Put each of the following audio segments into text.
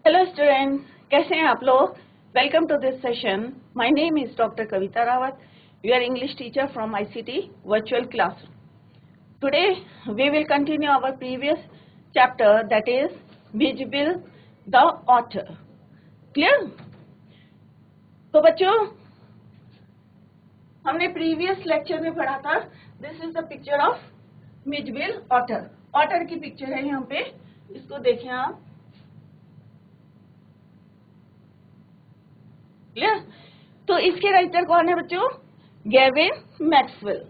Hello students, कैसे हैं आप लोग। Welcome to this session. My name is doctor Kavita Rawat, your English teacher from ICT virtual classroom. Today we will continue our previous chapter, that is visible the otter. Clear? तो बच्चों, हमने previous lecture में पढ़ा था, this is the picture of visible otter. Otter की picture है यहाँ पे, इसको देखें आप। क्लियर? तो इसके राइटर कौन है बच्चों? Gavin Maxwell.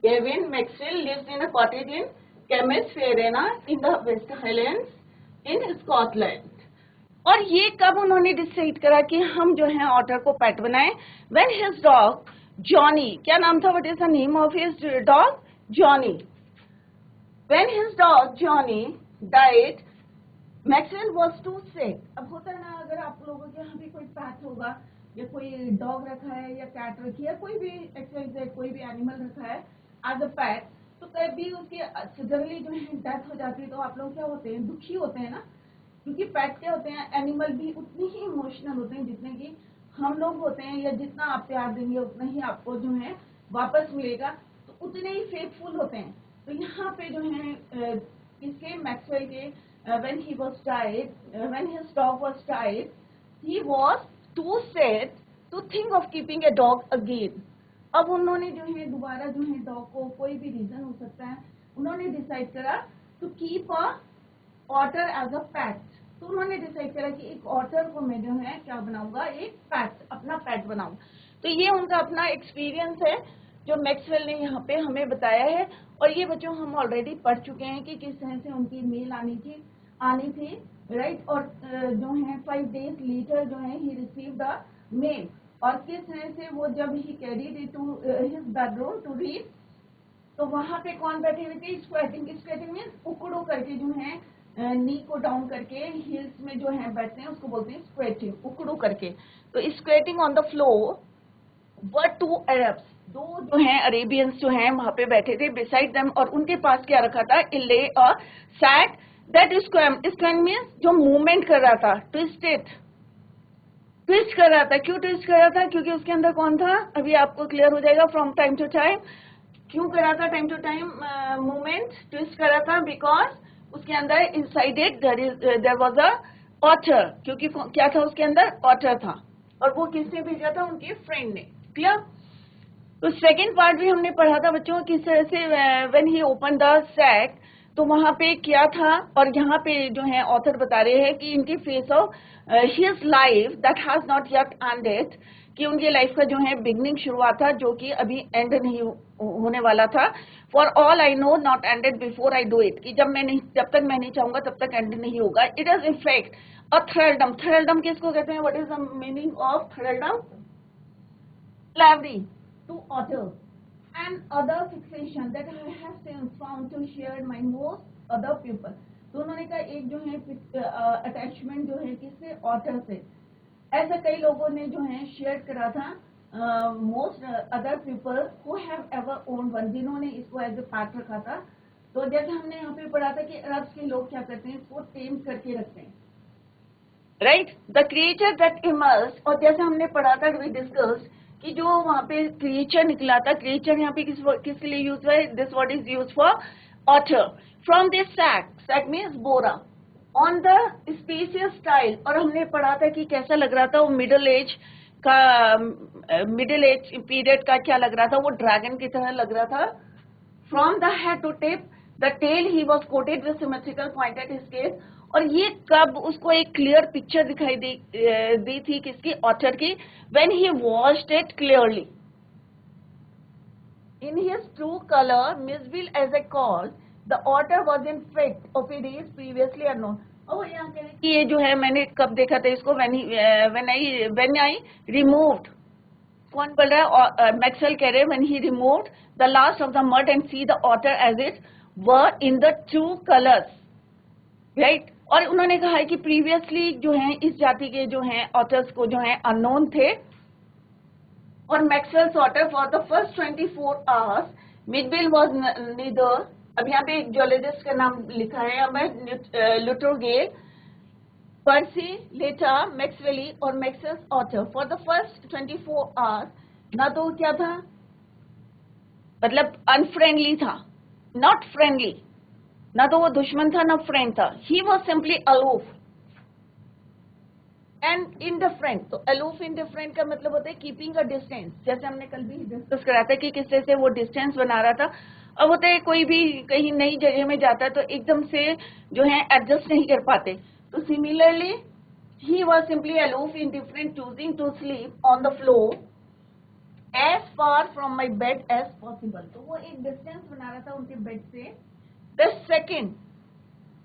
Gavin Maxwell lives in a cottage in Camusfearna in the West Highlands in Scotland. और ये कब उन्होंने डिसाइड करा कि हम जो है ऑटर को पेट बनाएं? व्हेन हिज डॉग जॉनी, क्या नाम था, what is the name of his dog? Johnny. When his dog Johnny died, Maxwell was too sick. अब होता है ना, अगर आप लोगों के यहाँ भी कोई पैट होगा या कोई डॉग रखा है या कैट रखी है, कोई भी एक्सवाइजेड कोई भी एनिमल रखा है एज अ पैट, तो कभी उसकी सडनली जो है डेथ हो जाती है तो आप लोग क्या होते हैं? दुखी होते हैं ना, क्योंकि पेट क्या होते हैं, एनिमल भी उतनी ही इमोशनल होते हैं जितने कि हम लोग होते हैं, या जितना आप प्यार देंगे उतना ही आपको जो है वापस मिलेगा, तो उतने ही फेथफुल होते हैं। तो यहाँ पे जो है इसके मैक्सवेल के when he was died, when his dog was died, he was too sad to think of keeping a dog again. अब उन्होंने जो है दोबारा जो है डॉग को, कोई भी रीजन हो सकता है, उन्होंने डिसाइड करा to keep a otter as a pet. तो उन्होंने डिसाइड करा कि एक ऑटर को मैं जो है क्या बनाऊंगा, एक पैट, अपना पैट बनाऊंगा। तो ये उनका अपना एक्सपीरियंस है जो मैक्सवेल ने यहाँ पे हमें बताया है। और ये बच्चों हम ऑलरेडी पढ़ चुके हैं कि किस तरह से उनकी मेल आनी थी, राइट। और जो है 5 days लेटर जो है ही रिसीव द मेल, और किस तरह से वो जब he carried it to his bedroom to read, तो वहां पे कौन बैठे हुए थे? स्क्वेटिंग मीन्स उकड़ो करके जो है नी को डाउन करके हिल्स में जो है बैठते हैं, उसको बोलते हैं स्क्वेटिंग, उकड़ो करके। तो squatting on the floor were 2 Arabs, दो जो हैं अरेबियंस जो हैं वहां पे बैठे थे बिसाइड देम, और उनके पास क्या रखा था? इले अ सैक दैट स्क्वैम मीन्स जो मूवमेंट कर रहा था, ट्विस्ट कर रहा था। क्यों ट्विस्ट कर रहा था? क्योंकि उसके अंदर कौन था? अभी आपको क्लियर हो जाएगा। फ्रॉम टाइम टू टाइम क्यों कर रहा था? Time to time movement twist कर रहा था, बिकॉज उसके अंदर inside it there was a otter. क्योंकि क्या था उसके अंदर? ऑटर था। और वो किसने भेजा था? उनके फ्रेंड ने। क्लियर? तो सेकेंड पार्ट भी हमने पढ़ा था बच्चों, किस तरह से when he open the sack, तो वहां पे क्या था। और यहाँ पे जो है ऑथर बता रहे हैं कि इनके face of his life that has not yet ended, कि उनकी लाइफ का जो है बिगनिंग शुरुआत था, जो कि अभी एंड नहीं होने वाला था। For all I know not ended before I do it, कि जब तक मैं नहीं चाहूंगा तब तक एंड नहीं होगा। It is in fact a thraldom. Thraldom किसको कहते हैं? What is the meaning of thraldom? slavery to others and other fixation that I have since found to share my most other people. तो उन्होंने कहा एक जो है अटैचमेंट जो है किससे? ऑथर से। ऐसे कई लोगों ने जो है शेयर करा था most other people who have ever own one, जिन्होंने इसको एज ए पार्ट रखा था। तो जैसे हमने यहाँ पे पढ़ा था कि अरब्स के लोग क्या करते हैं? इसको टेम करके रखते हैं, right. The creature that emerge, और जैसे हमने पढ़ा था, वी डिस्कस्ड कि जो वहां पे क्रिएचर निकला था, क्रिएचर यहाँ पे किसके लिए यूज हुआ है? This word is use for otter. From this sack means bora on the spacious style. और हमने पढ़ा था कि कैसा लग रहा था वो, मिडिल एज पीरियड का क्या लग रहा था? वो ड्रैगन की तरह लग रहा था। From the head to tip the tail he was coated with symmetrical pointed scale. और ये कब उसको एक क्लियर पिक्चर दिखाई दी थी? किसकी? ऑटर की। When he watched it clearly in his true colour Mijbil as a call, the otter was in fact of it is previously unknown. और यहाँ कह रहे कि ये जो है मैंने कब देखा था इसको? व्हेन आई रिमूव्ड, कौन बोल रहा है? मैक्सवेल कह रहे हैं when he removed the last of the mud and see the otter as it were in the true colours, right. और उन्होंने कहा है कि प्रीवियसली जो है इस जाति के जो हैं ऑथर्स को जो है अननोन थे, और Maxwell's otter for the first 24 hours, Midville was neither, अब यहाँ पे एक जियोलॉजिस्ट का नाम लिखा है हमें, लुटोगेल, पर्सी, लेटा, मैक्सवेली और Maxwell's otter for the first 24 hours, ना तो क्या था, मतलब अनफ्रेंडली था, नॉट फ्रेंडली, ना तो वो दुश्मन था ना फ्रेंड था, ही was simply aloof and indifferent. तो अलूफ इनडिफरेंट का मतलब होता है कीपिंग अ डिस्टेंस, जैसे हमने कल भी डिस्कस करा था कि किस तरह से वो डिस्टेंस बना रहा था। अब होता है कोई भी कहीं नई जगह में जाता है तो एकदम से जो है एडजस्ट नहीं कर पाते, तो similarly he was simply aloof indifferent, choosing to sleep on the floor as far from my bed as possible. तो वो एक डिस्टेंस बना रहा था उनके बेड से। The second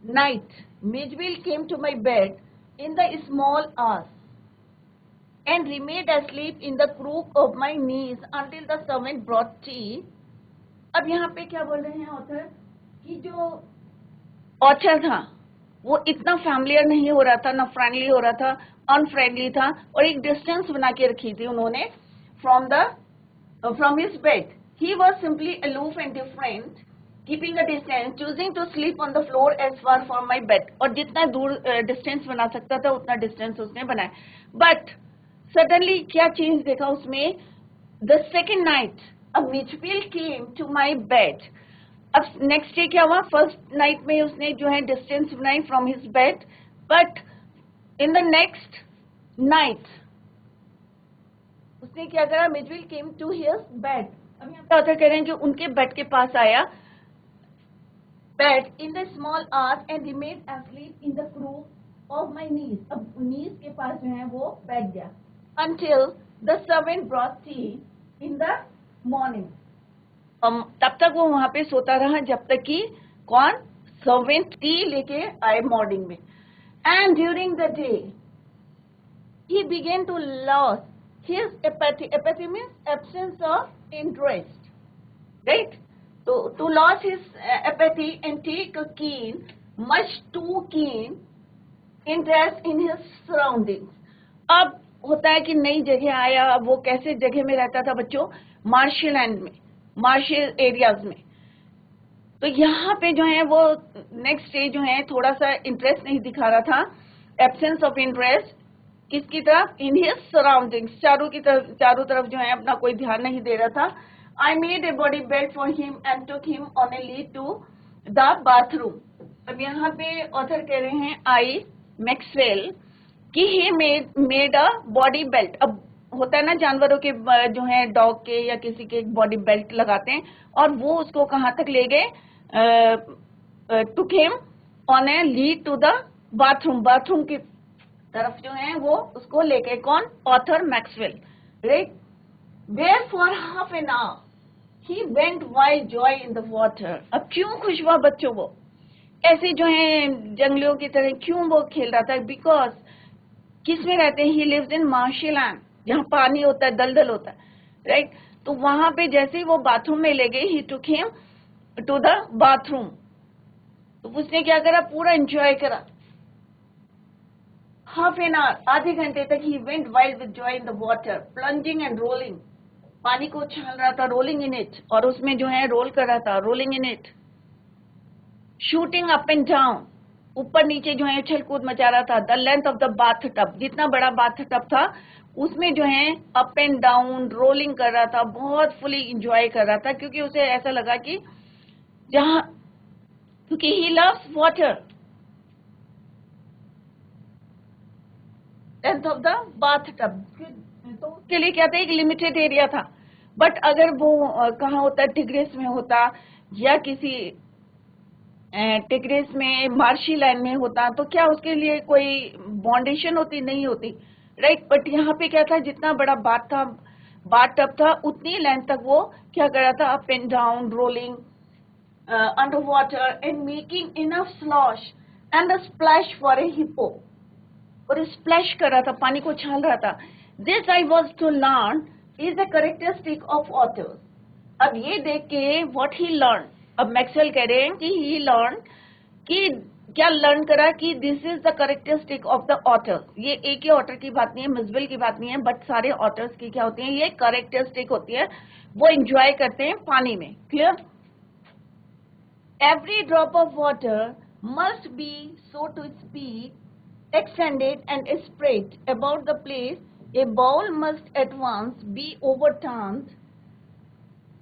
night Mijbil came to my bed in the small hours and remained asleep in the crook of my knees until the servant brought tea. अब यहाँ पे क्या बोल रहे हैं ऑथर कि जो ऑथर था वो इतना फैमिलियर नहीं हो रहा था, ना फ्रेंडली हो रहा था, अनफ्रेंडली था, और एक डिस्टेंस बना के रखी थी उन्होंने from his bed. He was simply aloof and different, keeping a distance, choosing to sleep on the floor as far from my bed. और जितना दूर डिस्टेंस बना सकता था उतना डिस्टेंस उसने बनाया। बट सडनली क्या चेंज देखा उसमें, the second night a Mijbil came to my bed. अब नेक्स्ट डे क्या हुआ, फर्स्ट नाइट में उसने जो है डिस्टेंस बनाई from his bed, but in the next night उसने क्या करा, मिजविल केम टू हिज बेड। अब यहाँ पे ऑथर कह रहे हैं कि उनके बेड के पास आया, bed in the small hours and remained asleep in the crook of my knees. अब knees के पास जो है वो बैठ गया until the servant brought tea in the morning. तब तक वो वहां पे सोता रहा जब तक कि कौन, सर्वेंट टी लेके आए मॉर्निंग में। and during the day he began to lose his apathy. Apathy means absence of interest, right? To lose his apathy and take a keen, much too keen interest in his surroundings. अब होता है कि नई जगह आया, अब वो कैसे जगह में रहता था बच्चों, मार्शल लैंड में, मार्शल एरियाज में। तो यहाँ पे जो है वो नेक्स्ट डे जो है थोड़ा सा इंटरेस्ट नहीं दिखा रहा था, एब्सेंस ऑफ इंटरेस्ट किसकी तरफ, इन हिज सराउंडिंग्स, चारों तरफ जो है अपना कोई ध्यान नहीं दे रहा था। I made a body bed for him and took him on a lead to the bathroom. अब यहाँ पे ऑथर कह रहे हैं आई मैक्सवेल कि he made a body belt. अब होता है ना जानवरों के जो है डॉग के या किसी के बॉडी बेल्ट लगाते हैं, और वो उसको कहाँ तक ले गए, took him on a lead to the bathroom. Bathroom की तरफ जो है वो उसको लेके, कौन, author Maxwell, right. Where for half an hour he went wild joy in the water. अब क्यों खुश हुआ बच्चों वो, ऐसे जो है जंगलियों की तरह क्यों वो खेल रहा था, बिकॉज किस में रहते हैं, he lives in marshal land, जहाँ पानी होता है, दलदल होता है, राइट। तो वहां पे जैसे ही वो बाथरूम में ले गए, he took him to the bathroom, तो उसने क्या करा, पूरा एंजॉय करा। हाफ एन आवर, आधे घंटे तक he went wild with joy in the water, plunging and rolling, पानी को उछाल रहा था, रोलिंग इन इट, और उसमें जो है रोल कर रहा था, rolling in it, shooting up and down, ऊपर नीचे जो है उछल कूद मचा रहा था। The length of the bath tub, जितना बड़ा बाथ टब था उसमें जो है अप एंड डाउन रोलिंग कर रहा था, बहुत फुली इंजॉय कर रहा था, क्योंकि उसे ऐसा लगा कि जहां, क्योंकि he loves water, length of the bath tub, तो उसके लिए क्या था, एक लिमिटेड एरिया था। बट अगर वो कहाँ होता, टिग्रेस में होता या किसी टिग्रेस में, मार्शी लैंड में होता, तो क्या उसके लिए कोई बाउंडेशन होती, नहीं होती, राइट। बट यहाँ पे क्या था, जितना बड़ा बाथ टब था उतनी लेंथ तक वो क्या कर रहा था, up and down rolling under water and making enough slosh and a splash for a hippo, और स्प्लैश कर रहा था, पानी को छाल रहा था। This I was to learn is the characteristic of otters. अब ये देख के व्हाट ही लर्न, अब मैक्सवेल कह रहे हैं कि ही लर्न कि क्या लर्न करा कि this is the characteristic of the otter. ये एक ही ऑटर की बात नहीं है, मिसविल की बात नहीं है, बट सारे ऑटर्स की क्या होती है, ये कैरेक्टरिस्टिक होती है, वो एंजॉय करते हैं पानी में। Clear? Every drop of water must be, so to speak, extended and spread about the place. A bowl must at once be overturned.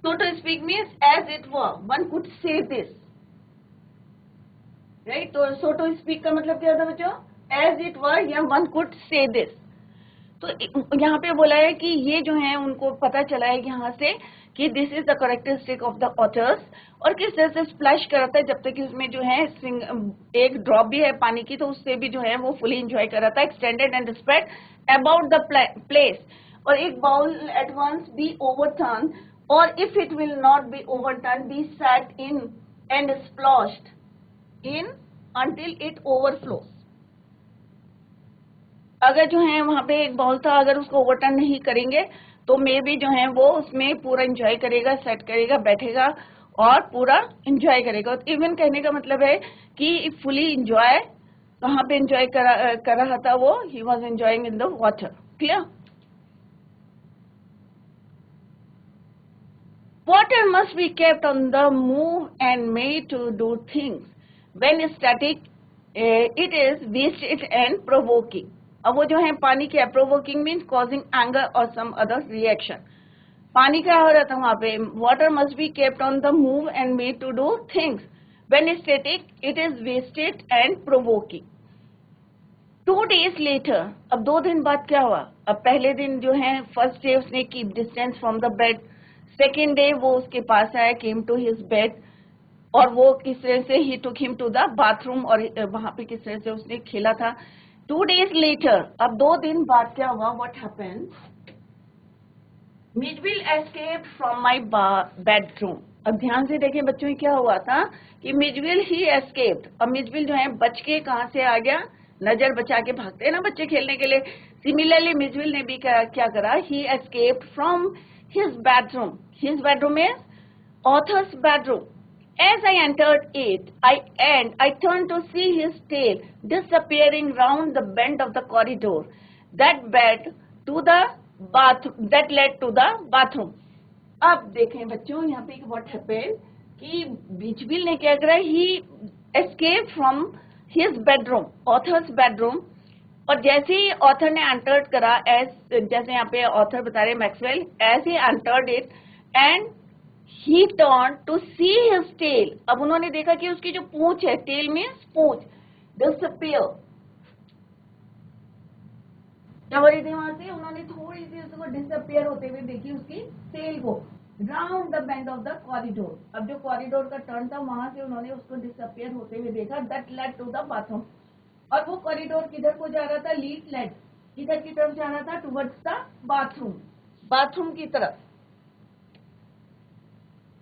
So to speak means as it were. One could say this, right? तो so to speak का मतलब क्या होता है बच्चों? As it were या one could say this. तो यहाँ पे बोला है कि ये जो है उनको पता चला है यहाँ से कि this is the characteristic of the otters, और किस तरह से स्प्लैश कराता है, जब तक कि उसमें जो है एक ड्रॉप भी है पानी की तो उससे भी जो है वो फुली एंजॉय कराता है। Extended and spread about the place, और एक bowl at once be overturn, और if it will not be overturn be set in and sploshed in until it overflows. अगर जो है वहां पे एक बॉल था, अगर उसको ओवरटर्न नहीं करेंगे तो मे भी जो है वो उसमें पूरा एंजॉय करेगा, सेट करेगा, बैठेगा और पूरा एंजॉय करेगा। इवन कहने का मतलब है कि फुली एंजॉय, कहाँ पे एंजॉय कर रहा था वो, he was enjoying in the water. Clear? Water must be kept on the move and made to do things. When static, it is wasted and provoking. अब वो जो है पानी क्या, provoking means causing anger or some other reaction. पानी क्या हो रहा था वहाँ पे, water must be kept on the move and made to do things. When static, it is wasted and provoking. 2 days later, अब 2 दिन बाद क्या हुआ, अब पहले दिन जो है फर्स्ट डे उसने keep distance from the bed, second day वो उसके पास आया, केम टू हिज बेड, और वो किस तरह से he took him to the bathroom, और वहां पे किस तरह से उसने खेला था। 2 days later, अब 2 दिन बाद क्या हुआ, what happened, Mijbil escaped from my bedroom. अब ध्यान से देखें बच्चों, क्या हुआ था कि मिजविल ही एस्केप्ड। अब मिजविल जो है बच के कहां से आ गया, नजर बचा के भागते हैं ना बच्चे खेलने के लिए, सिमिलरली मिजविल ने भी क्या करा, he escaped from his bedroom. His bedroom is author's bedroom. As I entered it, I turned to see his tail disappearing round the bend of the corridor that led to the bathroom. अब देखें बच्चों, यहाँ पे what happened कि मिजविल ने क्या करा, he escaped from his bedroom, author's bedroom. और जैसे ही ऑथर ने एंटर्ड करा, जैसे यहाँ पे ऑथर बता रहे मैक्सवेल, as he entered it and he turn to see his tail. अब उन्होंने देखा कि उसकी जो पूंछ है, टेल मींस पूंछ, डिसअपीयर, क्या हो रही थी वहां से, उन्होंने थोड़ी सी उसको डिसअपीयर होते हुए देखी, उसकी टेल को, round the bend of the corridor. अब जो कॉरिडोर का टर्न था वहां से उन्होंने उसको डिसअपीयर होते हुए देखा, that led to the bathroom. और वो कॉरिडोर किधर को जा रहा था, लीड लेड किधर की तरफ जा रहा था, टुवर्ड्स द बाथरूम, बाथरूम की तरफ।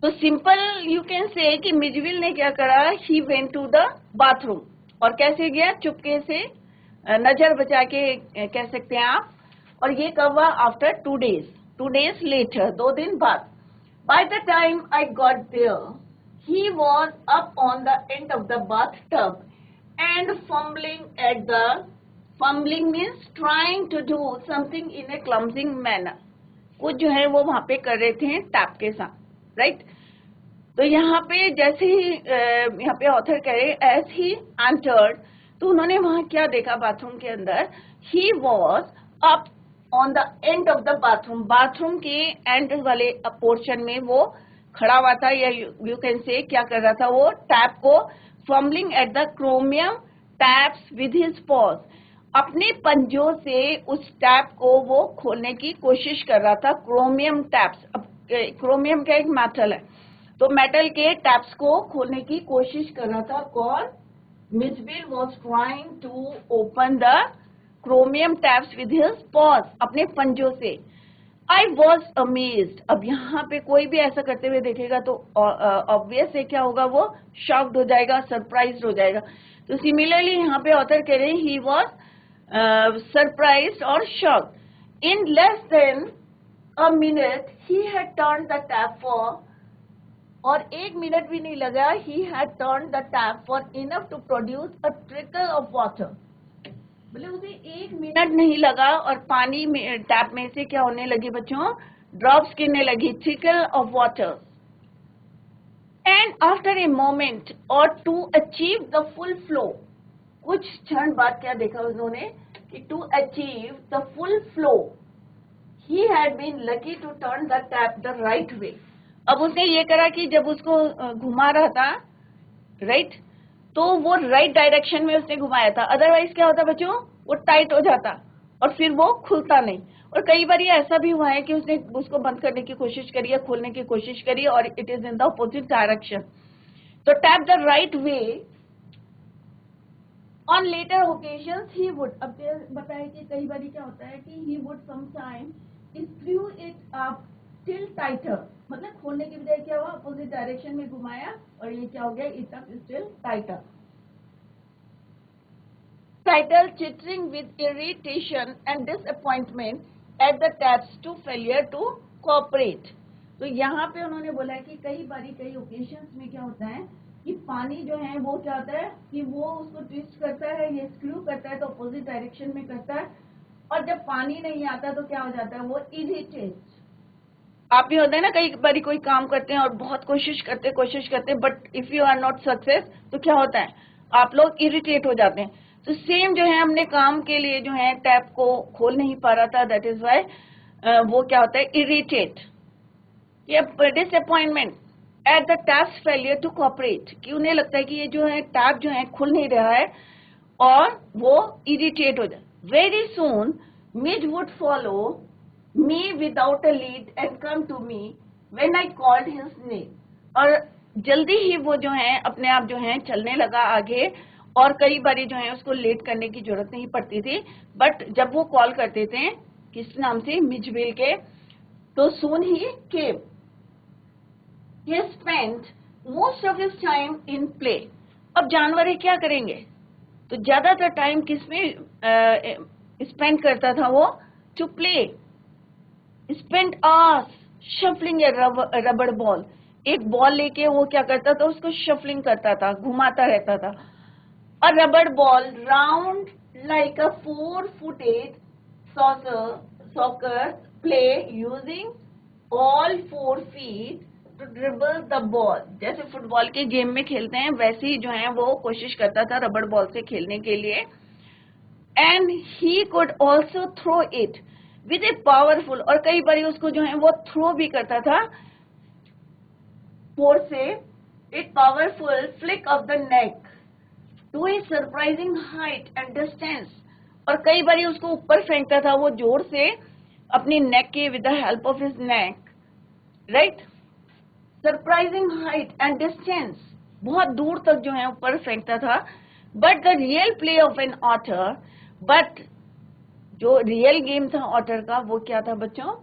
तो सिंपल यू कैन से कि मिजविल ने क्या करा, he went to the bathroom, और कैसे गया, चुपके से, नजर बचा के कह सकते हैं आप। और ये कब हुआ, आफ्टर 2 days, 2 days later, 2 दिन बाद। By the time I got there, he was up on the end of the bath tub and fumbling means trying to do something in a clumsy manner. कुछ जो है वो वहां पे कर रहे थे टैप के साथ, राइट? तो यहाँ पे जैसे ही यहाँ पे ऑथर कह रहे एज ही एंटर्ड, तो उन्होंने वहां क्या देखा बाथरूम के अंदर, ही was up on the end of the bathroom, bathroom के एंड वाले पोर्शन में वो खड़ा हुआ था, या यू कैन से क्या कर रहा था, वो टैप को fumbling at the chromium taps with his paws, अपने पंजों से उस टैप को वो खोलने की कोशिश कर रहा था। क्रोमियम टैप्स, अब क्रोमियम का एक मेटल है, तो मेटल के टैप्स को खोलने की कोशिश कर रहा था कौन, मिजविल was trying to open the chromium taps with his paws, अपने पंजों से। I was amazed. अब यहाँ पे कोई भी ऐसा करते हुए देखेगा तो ऑब्वियस है क्या होगा, वो शॉक्ड हो जाएगा, सरप्राइज्ड हो जाएगा। तो सिमिलरली यहाँ पे ऑथर कह रहे हैं ही वॉज सरप्राइज्ड और shocked. In less than a minute he had turned the tap for और 1 मिनट भी नहीं लगा, he had turned the tap for enough to produce a trickle of water. बोले उसे 1 मिनट नहीं लगा और पानी में टैप में से क्या होने लगी बच्चों, ड्रॉप्स गिरने लगी, trickle of water. And after a moment or to achieve the full flow, कुछ क्षण बाद क्या देखा उन्होंने कि to achieve the full flow, he had been lucky to turn the tap the right way. अब उसने ये करा कि जब उसको घुमा रहा था राइट, तो वो राइट डायरेक्शन में उसने घुमाया था, अदरवाइज क्या होता बच्चों, वो टाइट हो जाता और फिर वो खुलता नहीं. और कई बार ये ऐसा भी हुआ है कि उसने उसको बंद करने की कोशिश करी है, खोलने की कोशिश करी और it is in the opposite direction. तो tap the right way. On later occasions he would, अब बताया कि कई बार क्या होता है कि he would sometime screw it up till tighter, मतलब खोलने की बजाय क्या हुआ, अपोजिट डायरेक्शन में घुमाया और ये क्या हो गया, it up still tighter. Title chittering with irritation and disappointment at the taps to failure to cooperate. तो यहाँ पे उन्होंने बोला कि कई बारी कई ओकेशंस में क्या होता है कि पानी जो है वो क्या होता है कि वो उसको ट्विस्ट करता है, ये स्क्रू करता है तो अपोजिट डायरेक्शन में करता है, और जब पानी नहीं आता तो क्या हो जाता है, वो इरिटेट. आप भी होता है ना, कई बारी कोई काम करते हैं और बहुत कोशिश करते but if you are not success तो क्या होता है, आप लोग इरिटेट हो जाते हैं. तो सेम जो है हमने काम के लिए जो है टैप को खोल नहीं पा रहा था, दैट इज वाई वो क्या होता है, इरिटेट या disappointment at the taps failure to cooperate, कि उन्हें लगता है कि ये जो है टैप जो है खुल नहीं रहा है और वो इरिटेट हो जाए. Very soon Mij would follow me without a lead and come to me when I called his name. और जल्दी ही वो जो है अपने आप जो है चलने लगा आगे, और कई बारी जो है उसको लेट करने की जरूरत नहीं पड़ती थी, बट जब वो कॉल करते थे किस नाम से, मिजविल के, तो soon he came. He spent most of his time in play. अब जानवर है क्या करेंगे, तो ज्यादातर टाइम किस में स्पेंड करता था वो, to play. Spent hours shuffling a rubber ball. एक बॉल लेके वो क्या करता था, उसको शफलिंग करता था, घुमाता रहता था. A rubber ball round like a 4-footed soccer play using all 4 feet to dribble the ball. जैसे फुटबॉल के गेम में खेलते हैं वैसे ही जो है वो कोशिश करता था रबड़ बॉल से खेलने के लिए. And he could also throw it with a powerful, और कई बार उसको जो है वो थ्रो भी करता था फोर्स से, एक powerful flick of the neck to a surprising height and distance. और कई बार उसको ऊपर फेंकता था वो जोर से अपनी नेक के, with the help of his neck, right? Surprising height and distance, बहुत दूर तक जो है ऊपर फेंकता था. But the real play of an otter, but जो रियल गेम था ऑटर का वो क्या था बच्चों,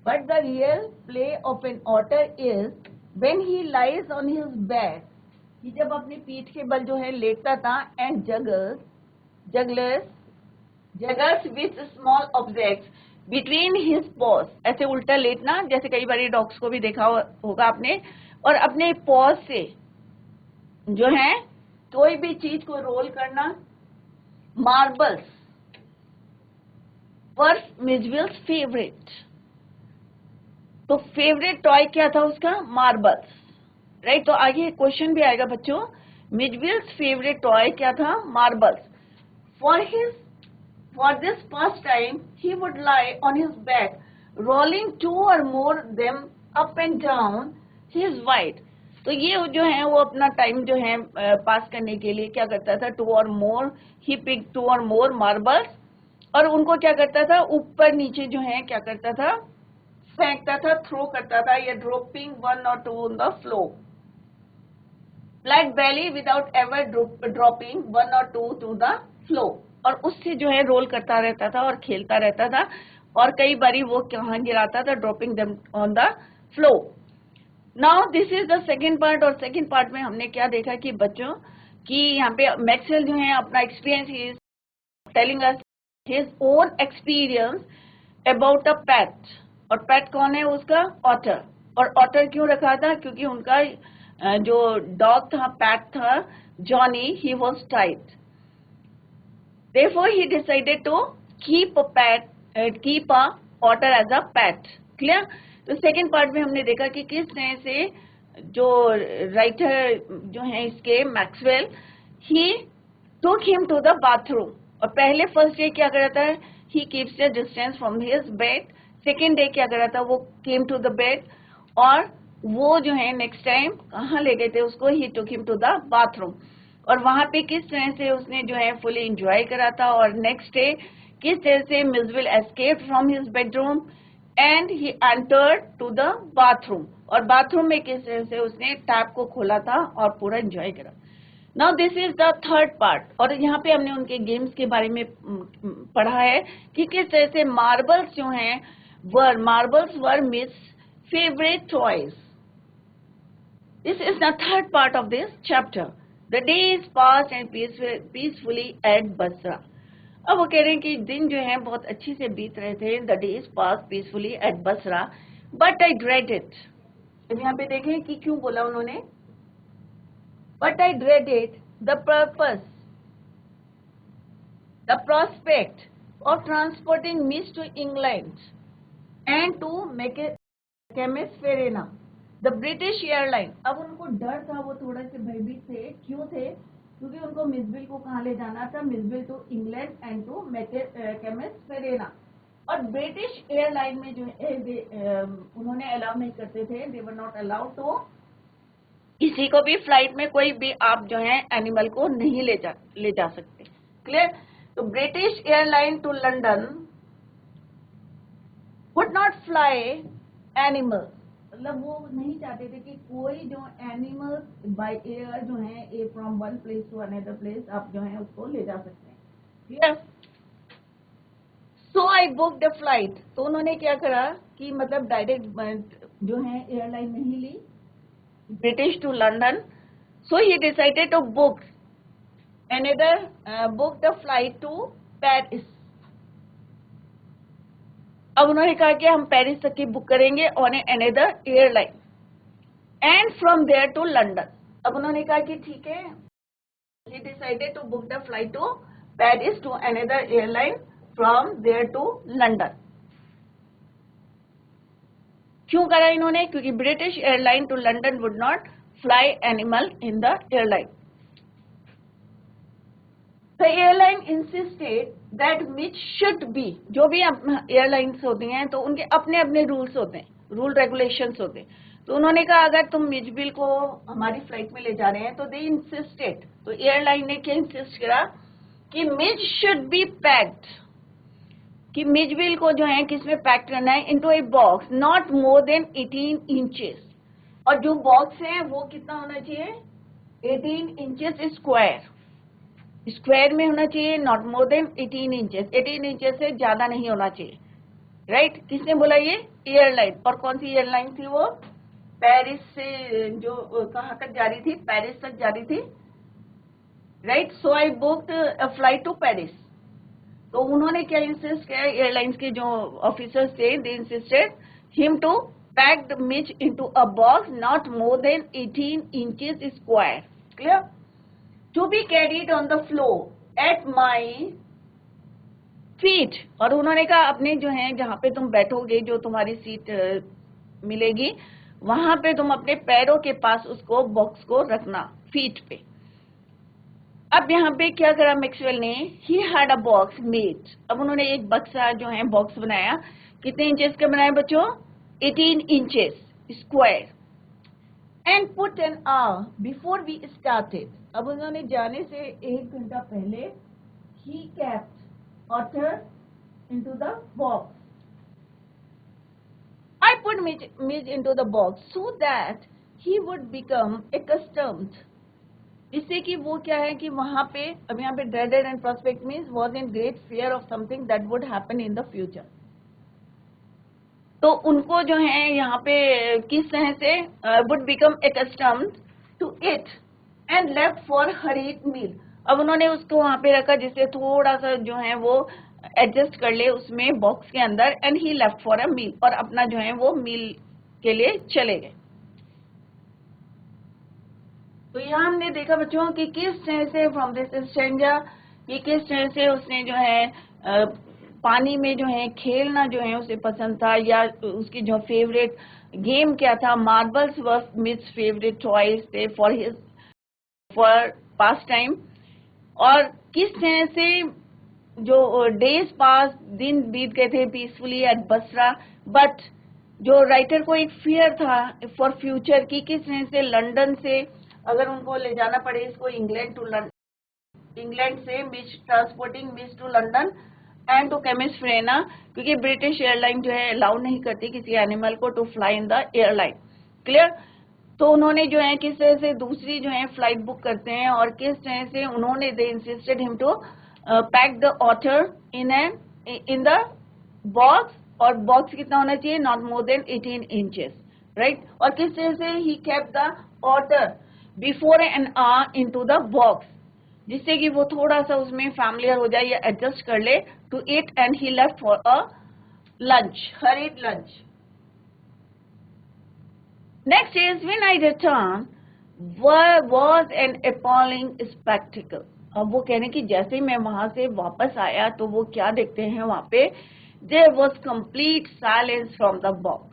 but the real play of an otter is when he lies on his back, कि जब अपनी पीठ के बल जो है लेटता था, and juggles with small objects between his paws, ऐसे उल्टा लेटना, जैसे कई बार डॉग्स को भी देखा होगा आपने, और अपने पॉज से जो है कोई भी चीज को रोल करना. मार्बल्स वर मिजविल्स फेवरेट. तो फेवरेट टॉय क्या था उसका, मार्बल्स, राइट. तो आगे क्वेश्चन भी आएगा बच्चों, मिजविल्स फेवरेट टॉय क्या था, marbles. For this past time he would lie on his back rolling 2 or more them up and down his white. तो ये जो है वो अपना टाइम जो है पास करने के लिए क्या करता था, 2 or more, he pick 2 or more marbles, और उनको क्या करता था ऊपर नीचे जो है क्या करता था, फेंकता था, थ्रो करता था, या dropping 1 or 2 on the floor. Flat belly without ever dropping 1 or 2 to the floor. और उससे जो है रोल करता रहता था और खेलता रहता था, और कई बारी वो कहाँ गिराता था, dropping them on the floor. Now this is the second part, और सेकेंड पार्ट में हमने क्या देखा कि बच्चों कि यहाँ पे मैक्सवेल जो है अपना experience, he is telling us his own experience about a pet. और पेट कौन है उसका? ऑटर। और ऑटर क्यों रखा था? क्योंकि उनका जो डॉग था, पैट था, Johnny, he was tight. Therefore, he decided to keep a otter as a pet. Clear? तो सेकेंड पार्ट में हमने देखा कि किस तरह से जो राइटर जो है इसके Maxwell, he took him to the bathroom. और पहले फर्स्ट डे क्या कर रहा था? He keeps a distance from his bed. Second day क्या कर रहा था? वो came to the bed. और वो जो है नेक्स्ट टाइम कहाँ ले गए थे उसको? He took him to the bathroom. और वहां पे किस तरह से उसने जो है फुली एंजॉय करा था। और नेक्स्ट डे किस तरह से Mijbil escaped from his bedroom and he entered to the bathroom. और बाथरूम में किस तरह से उसने टैप को खोला था और पूरा एंजॉय करा। Now this is the third part. और यहाँ पे हमने उनके गेम्स के बारे में पढ़ा है कि किस तरह से मार्बल्स जो हैं marbles were miss favourite toys. This is the third part of this chapter. The days passed and peacefully at Basra. अब वो कह रहे हैं कि दिन जो है बहुत अच्छे से बीत रहे थे। The days passed peacefully at Basra, but I dreaded. अब यहाँ पे देखें कि क्यों बोला उन्होंने, but I dreaded the purpose, the prospect of transporting Miss to England and to make a chemist Verena. The British airline. अब उनको डर था, वो थोड़ा से भयभीत थे। क्यों थे? क्योंकि उनको मिसबिल को कहाँ ले जाना था? Mijbil to England and to Camusfearna. और ब्रिटिश एयरलाइन में जो है उन्होंने अलाउ नहीं करते थे, दे वर नॉट अलाउड। तो किसी को भी फ्लाइट में कोई भी आप जो है एनिमल को नहीं ले जा सकते। क्लियर? तो British airline to London would not fly animal. मतलब वो नहीं चाहते थे कि कोई जो एनिमल बाय एयर जो है from one place to another place आप जो है उसको ले जा सकते हैं। Clear? So I book the flight. तो उन्होंने क्या करा कि मतलब डायरेक्ट जो है एयरलाइन नहीं ली British to London. So he decided to book the flight to Paris. अब उन्होंने कहा कि हम पेरिस तक की बुक करेंगे on another airline and from there to London. अब उन्होंने कहा कि ठीक है, he decided to book the flight to Paris to another airline from there to London. क्यों करा इन्होंने? क्योंकि British airline to London would not fly animal in the airline. The airline insisted that which should be, जो भी airlines होती हैं तो उनके अपने अपने रूल्स होते हैं, रूल रेगुलेशंस होते हैं। तो उन्होंने कहा अगर तुम मिजबिल को हमारी फ्लाइट में ले जा रहे हैं तो दे इंसिस्टेड, तो एयरलाइन ने क्या इंसिस्ट करा कि मिज शुड बी पैक्ड, कि मिजबिल को जो है किसमें पैक करना है? Into a box not more than 18 inches. और जो बॉक्स है वो कितना होना चाहिए? 18 इंचेस स्क्वायर में होना चाहिए, not more than 18 inches. 18 inches से ज्यादा नहीं होना चाहिए। राइट? किसने बोला ये? एयरलाइन। और कौन सी एयरलाइन थी वो? पेरिस से जो कहाँ तक जा रही थी? पेरिस तक जा रही थी। Right? So I booked a flight to Paris. तो उन्होंने क्या इंसिस्ट किया? एयरलाइंस के जो ऑफिसर्स थे, they insisted him to pack the Mij into a box not more than 18 inches square. Clear? To be carried on the floor at my feet। और उन्होंने कहा अपने जो है जहाँ पे तुम बैठोगे, जो तुम्हारी सीट मिलेगी, वहां पे तुम अपने पैरों के पास उसको बॉक्स को रखना, फीट पे। अब यहाँ पे क्या करा मैक्सवेल ने? He had a box made. अब उन्होंने एक बक्सा जो है बॉक्स बनाया। कितने इंचेस का बनाया बच्चों? 18 inches square. And put an hour before we started. अब उन्होंने जाने से 1 घंटा पहले ही kept otter into the box. I put Mij into the box so that he would become accustomed, इससे कि वो क्या है कि वहां पे, अब यहाँ पे dreaded and prospect means was in great fear of something that would happen in the future। तो उनको जो है यहाँ पे किस तरह से would become accustomed to it and left for hurried meal। अब उन्होंने उसको वहां पे रखा जिससे थोड़ा सा जो है वो एडजस्ट कर ले उसमें बॉक्स के अंदर, and he left for a meal, और अपना जो है वो मील के लिए चले गए। तो यहाँ हमने देखा बच्चों कि किस तरह से फ्रॉम दिस स्ट्रेंजर, ये किस तरह से उसने जो है पानी में जो है खेलना जो है उसे पसंद था, या उसकी जो फेवरेट गेम क्या था, मार्बल्स वर मिस फेवरेट टॉयज थे फॉर पास टाइम। और किस तरह से जो डेज पास, दिन बीत गए थे पीसफुली एट बसरा, बट जो राइटर को एक फियर था फॉर फ्यूचर की किस तरह से लंदन से अगर उनको ले जाना पड़े इसको इंग्लैंड टू इंग्लैंड से Mij transporting Mij to London and to Camusfearna, क्योंकि ब्रिटिश एयरलाइन जो है अलाउ नहीं करती किसी एनिमल को to fly in the airline. Clear? तो उन्होंने जो है किस तरह से दूसरी जो है फ्लाइट बुक करते हैं, और किस तरह से उन्होंने they insisted him to pack the otter in the box, और बॉक्स कितना होना चाहिए, not more than 18 inches, right. और किस तरह से he kept the otter before an hour into the box, जिससे कि वो थोड़ा सा उसमें फैमिलियर हो जाए या एडजस्ट कर ले to eat, and he left for a lunch, hurried lunch. Next is when I returned was an appalling spectacle. अब वो कह रहे हैं कि जैसे ही मैं वहां से वापस आया तो वो क्या देखते हैं वहां पे, there was complete silence from the box.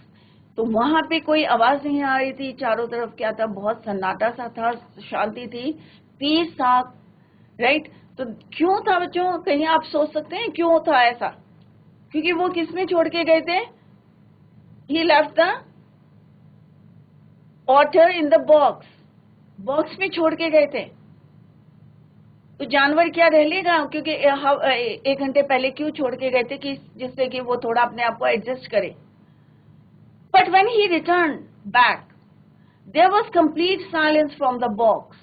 तो वहां पे कोई आवाज नहीं आ रही थी, चारों तरफ क्या था, बहुत सन्नाटा सा था, शांति थी, पीस था, राइट। तो क्यों था बच्चों, कहीं आप सोच सकते हैं क्यों था ऐसा? क्योंकि वो किस में छोड़ के गए थे, he left the author in the box, box में छोड़ के गए थे। तो जानवर क्या रह लेगा, क्योंकि एक घंटे पहले क्यों छोड़ के गए थे कि जिससे कि वो थोड़ा अपने आप को एडजस्ट करे। But when he return back there was complete silence from the box,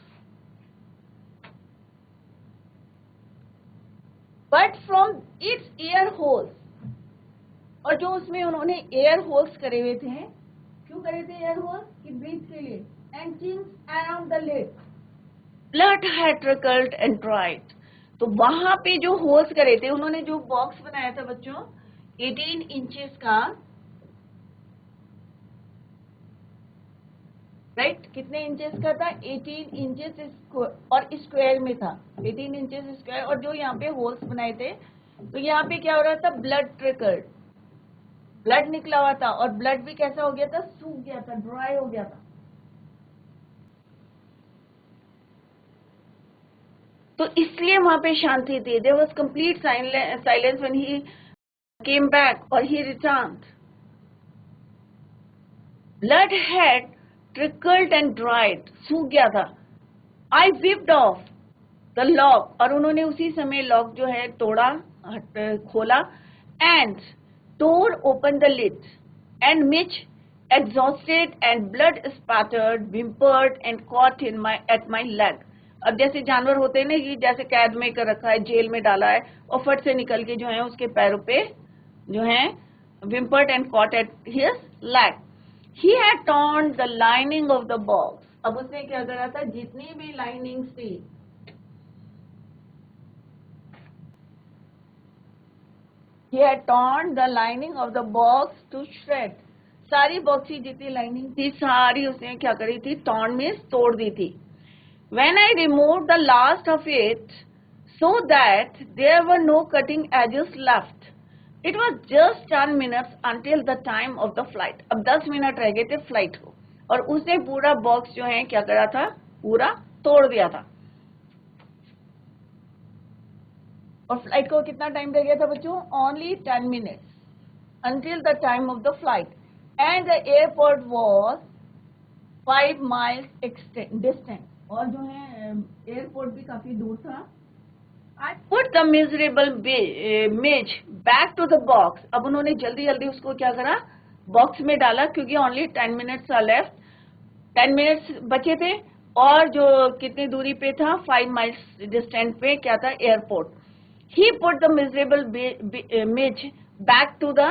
but from its air holes, और जो उसमें उन्होंने एयर होल्स करे हुए थे, क्यों करे थे एयर होल्स, कि ब्रीथ के लिए, and chinks around the lid, blood had trickled and dried. तो वहां पे जो होल्स करे थे, उन्होंने जो बॉक्स बनाया था बच्चों 18 इंचेस का, राइट, कितने इंचेस का था, 18 इंचेस और स्क्वायर में था, 18 इंचेस स्क्वायर। और जो यहाँ पे होल्स बनाए थे, तो यहाँ पे क्या हो रहा था, ब्लड ट्रिकल्ड, ब्लड निकला हुआ था, और ब्लड भी कैसा हो गया था, सूख गया था, ड्राई हो गया था। तो इसलिए वहां पे शांति थी, there was complete silence when he came back और he returned. Blood had trickled and dried, सूख गया था। I whipped off the lock, और उन्होंने उसी समय लॉक जो है तोड़ा, खोला, and tore open the lid, and Mitch, exhausted and blood spattered, whimpered and caught in at my leg. अब जैसे जानवर होते हैं ना कि जैसे कैद में कर रखा है, जेल में डाला है, और फट से निकल के जो है उसके पैरों पे जो है whimpered and caught at his leg. He had torn the lining of the box. अब उसने क्या करा था, जितनी भी लाइनिंग्स थी, he had torn the lining of the box to shreds. सारी बॉक्स की जितनी लाइनिंग थी सारी उसने क्या करी थी, torn में तोड़ दी थी। When I removed the last of it, so that there were no cutting edges left, it was just 10 minutes until the time of the flight. अब 10 मिनट रह गए थे फ्लाइट को, और उसने पूरा बॉक्स जो है क्या करा था, पूरा तोड़ दिया था। और फ्लाइट को कितना टाइम रह गया था बच्चों, only 10 minutes until the time of the flight, and the airport was 5 miles distant, और जो है एयरपोर्ट भी काफी दूर था। I put the miserable Midge back to the box. अब उन्होंने जल्दी जल्दी उसको क्या करा, बॉक्स में डाला, क्योंकि only 10 minutes are left, 10 minutes बचे थे, और जो कितनी दूरी पे था, 5 माइल्स डिस्टेंट पे क्या था, airport. He put the miserable Midge back to the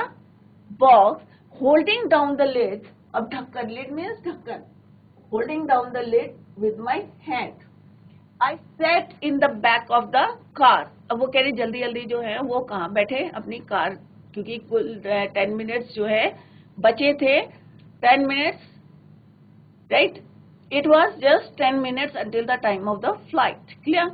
box, holding down the lid. अब ढक्कन, lid means ढक्कन, holding down the lid with my hand. I sat in the back of the car. अब वो कह रही जल्दी जल्दी जो है वो कहाँ बैठे अपनी कार, क्योंकि कुल 10 मिनट्स जो है बचे थे, 10 minutes, right? It was just 10 minutes until the time of the flight. Clear?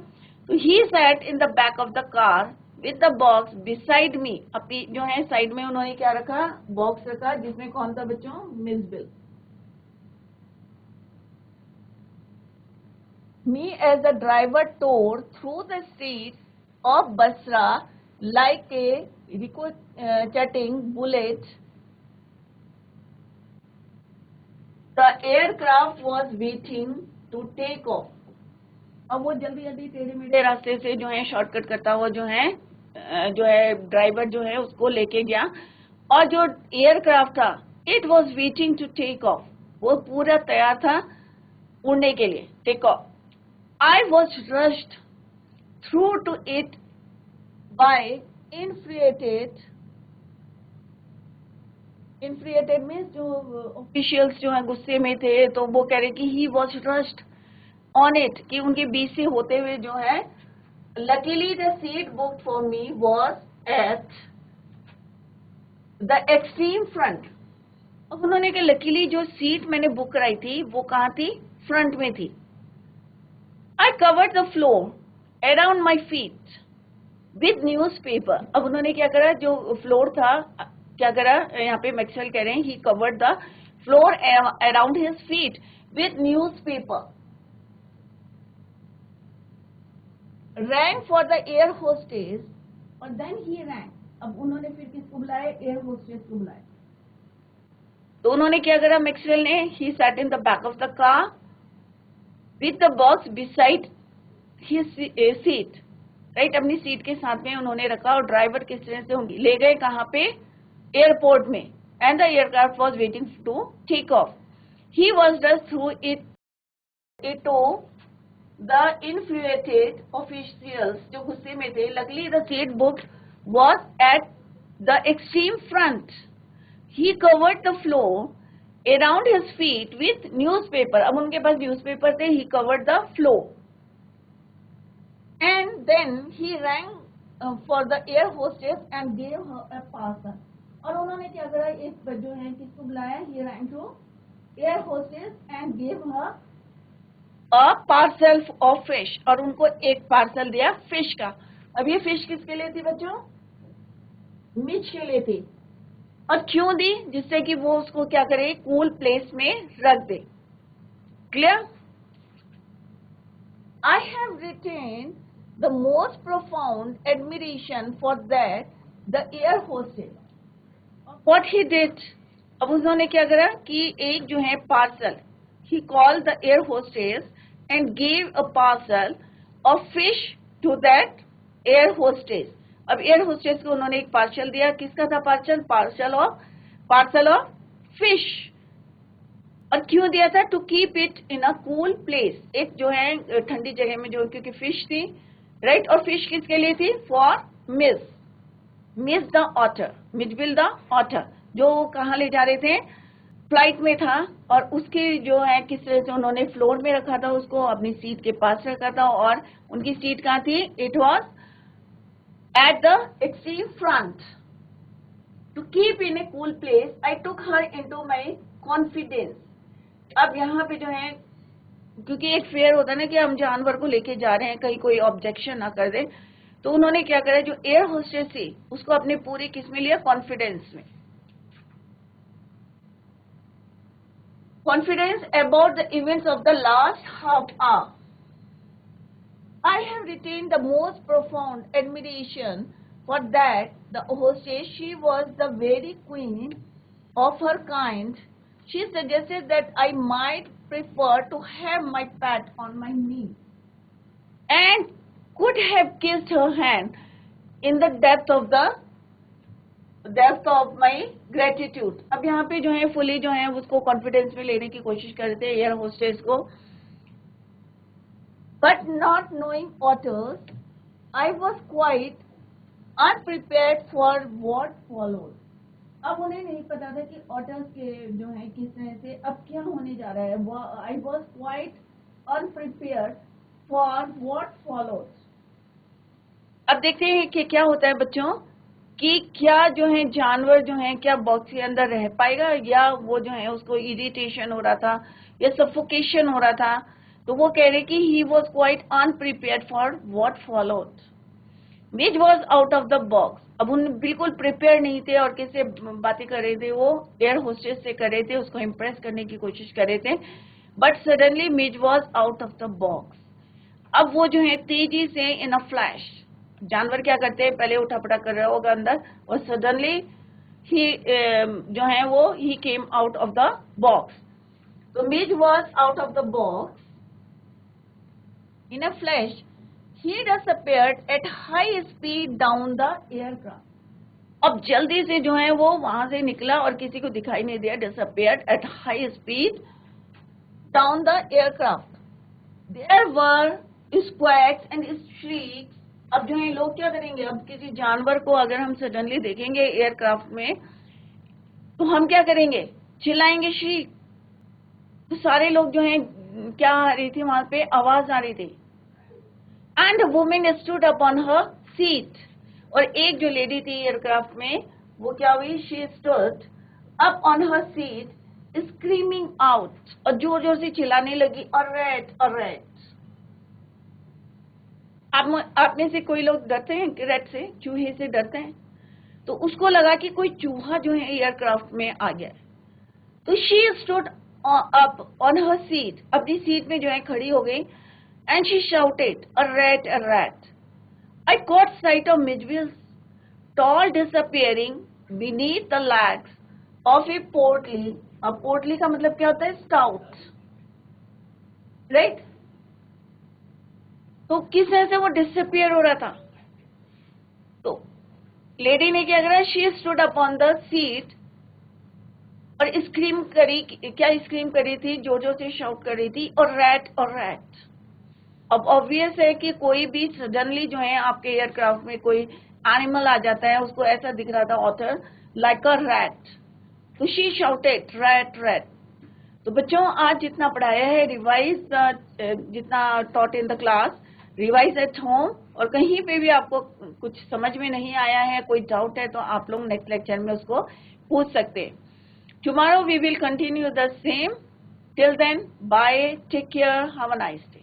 So he sat in the back of the car with the box beside me. अपनी जो है साइड में उन्होंने क्या रखा, बॉक्स रखा, जिसमें कौन था बच्चों, miss bill. Me as the driver tore through the streets of Basra like a ricocheting bullet. The aircraft was waiting to take off. अब वो जल्दी जल्दी टेढ़े मेढ़े रास्ते से जो है शॉर्टकट करता हुआ जो है ड्राइवर जो है उसको लेके गया, और जो एयरक्राफ्ट था, it was waiting to take off, वो पूरा तैयार था उड़ने के लिए, take off. I was rushed through to it by infuriated means जो ऑफिशियल्स जो है गुस्से में थे, तो वो कह रहे कि he was rushed on it, कि उनके बीच से होते हुए जो है, luckily the seat booked for me was at the extreme front. अब उन्होंने कहा लकीली जो सीट मैंने बुक कराई थी वो कहाँ थी, फ्रंट में थी. I covered the floor around my feet with newspaper. अब उन्होंने क्या करा, जो फ्लोर था क्या करा, यहाँ पे मैक्सवेल कह रहे हैं he covered the floor around his feet with newspaper. Rang for the air hostess और then he rang. अब उन्होंने फिर किसको बुलाया, एयर होस्टेस को बुलाया. तो उन्होंने क्या करा मैक्सवेल ने, he sat in the back of the car with the box beside his seat, right? अपनी सीट के साथ में उन्होंने रखा, और ड्राइवर किस तरह से ले गए कहाँ पे, एयरपोर्ट में, and the aircraft was waiting to take off. He was rushed through it to the infuriated officials जो गुस्से में थे. Luckily the seat booked was at the extreme front. He covered the floor around his feet with newspaper. अब उनके पास newspaper थे. He covered the floor and then he rang for the air hostess and gave her a parcel. और उन्होंने क्या करा, एक जो है किसको बुलाया, he rang to air hostess and gave her a parcel of fish, और उनको एक पार्सल दिया फिश का. अब ये फिश किसके लिए थी बच्चों, मिच के लिए थी. और क्यों दी, जिससे कि वो उसको क्या करे, कूल प्लेस में रख दे. Clear? I have retained the most profound admiration for that the air hostess. What he did, अब उन्होंने क्या करा कि एक जो है parcel, he called the air hostess and gave a parcel of fish to that air hostess. अब air hostess को उन्होंने एक पार्सल दिया. किसका था पार्सल, पार्सल ऑफ फिश. और क्यों दिया था, to keep it in a cool place, एक जो है ठंडी जगह में, जो क्योंकि फिश थी, राइट. और फिश किसके लिए थी, for Miss the otter, Mijbil the otter, जो कहाँ ले जा रहे थे, फ्लाइट में था, और उसके जो है किस तरह से उन्होंने फ्लोर में रखा था, उसको अपनी सीट के पास रखा था, और उनकी सीट कहाँ थी, it was at the extreme front. To keep in a cool place, I took her into my confidence. अब यहाँ पे जो है, क्योंकि एक फेयर होता है ना कि हम जानवर को लेके जा रहे हैं, कहीं कोई ऑब्जेक्शन ना कर दे, तो उन्होंने क्या करा, जो एयर होस्टेस थी उसको अपने पूरे किस में लिया, कॉन्फिडेंस में. Confidence about the events of the last half hour. I have retained the most profound admiration for that the hostess. She was the very queen of her kind. She suggested that I might prefer to have my pet on my knee and could have kissed her hand in the depth of my gratitude. अब यहाँ पे जो है fully जो है उसको confidence में लेने की कोशिश करते हैं एयर होस्टेस को. But not knowing otters, I was quite unprepared for what followed. अब उन्हें नहीं पता था कि otters के जो है किस तरह से अब क्या होने जा रहा है. I was quite unprepared for what follows. अब देखते हैं कि क्या होता है बच्चों, कि क्या जो है जानवर जो है क्या बॉक्स के अंदर रह पाएगा, या वो जो है उसको इरिटेशन हो रहा था या सफोकेशन हो रहा था। तो वो कह रहे कि he was quite unprepared for what followed. Mij was out of the box. अब उन बिल्कुल प्रिपेयर नहीं थे और कैसे बातें कर रहे थे, वो एयर होस्टेस से कर रहे थे, उसको इम्प्रेस करने की कोशिश कर रहे थे। But suddenly Mij was out of the box. अब वो जो है तेजी से इन अ फ्लैश, जानवर क्या करते हैं, पहले उठापटा कर रहा होगा अंदर और सडनली ही जो है वो he came out of the box. तो Mij was out of the box in a flash. He disappeared at high speed down the aircraft. अब जल्दी से जो है वो वहां से निकला और किसी को दिखाई नहीं दिया। Disappeared at high speed down the aircraft. There were squawks and shrieks. अब जो है लोग क्या करेंगे, अब किसी जानवर को अगर हम सडनली देखेंगे एयरक्राफ्ट में तो हम क्या करेंगे, चिल्लाएंगे, श्रीक। तो सारे लोग जो है क्या आ रही थी, वहां पे आवाज आ रही थी। And a woman stood up on her seat. और एक जो लेडी थी एयरक्राफ्ट में, वो क्या हुई, she stood up on her seat, screaming out, और जोर जोर से चिल्लाने लगी, a rat, a rat. आप में से कोई लोग डरते हैं रैट से, चूहे से डरते हैं? तो उसको लगा कि कोई चूहा जो है एयरक्राफ्ट में आ गया। तो she stood up on her seat, अपनी सीट में जो है खड़ी हो गई। And she shouted, a rat, a rat. I caught sight of Midwill's tall disappearing beneath the legs of a portly. अब portly का मतलब क्या होता है, stout, right? तो किस तरह से वो डिसअपियर हो रहा था। तो लेडी ने क्या करा, she stood up on the seat और स्क्रीम करी। क्या स्क्रीम करी थी, जोर जोर से शाउट कर रही थी, और रैट, और रैट। अब ऑब्वियस है कि कोई भी सडनली जो है आपके एयरक्राफ्ट में कोई एनिमल आ जाता है, उसको ऐसा दिख रहा था ऑथर, लाइक अ रैट। तो शी शाउटेड, रैट, रैट। तो बच्चों आज जितना पढ़ाया है, रिवाइज जितना taught in the class, revise at home. और कहीं पे भी आपको कुछ समझ में नहीं आया है, कोई डाउट है, तो आप लोग नेक्स्ट लेक्चर में उसको पूछ सकते हैं। Tomorrow we will continue the same. Till then, bye, take care, have a nice day.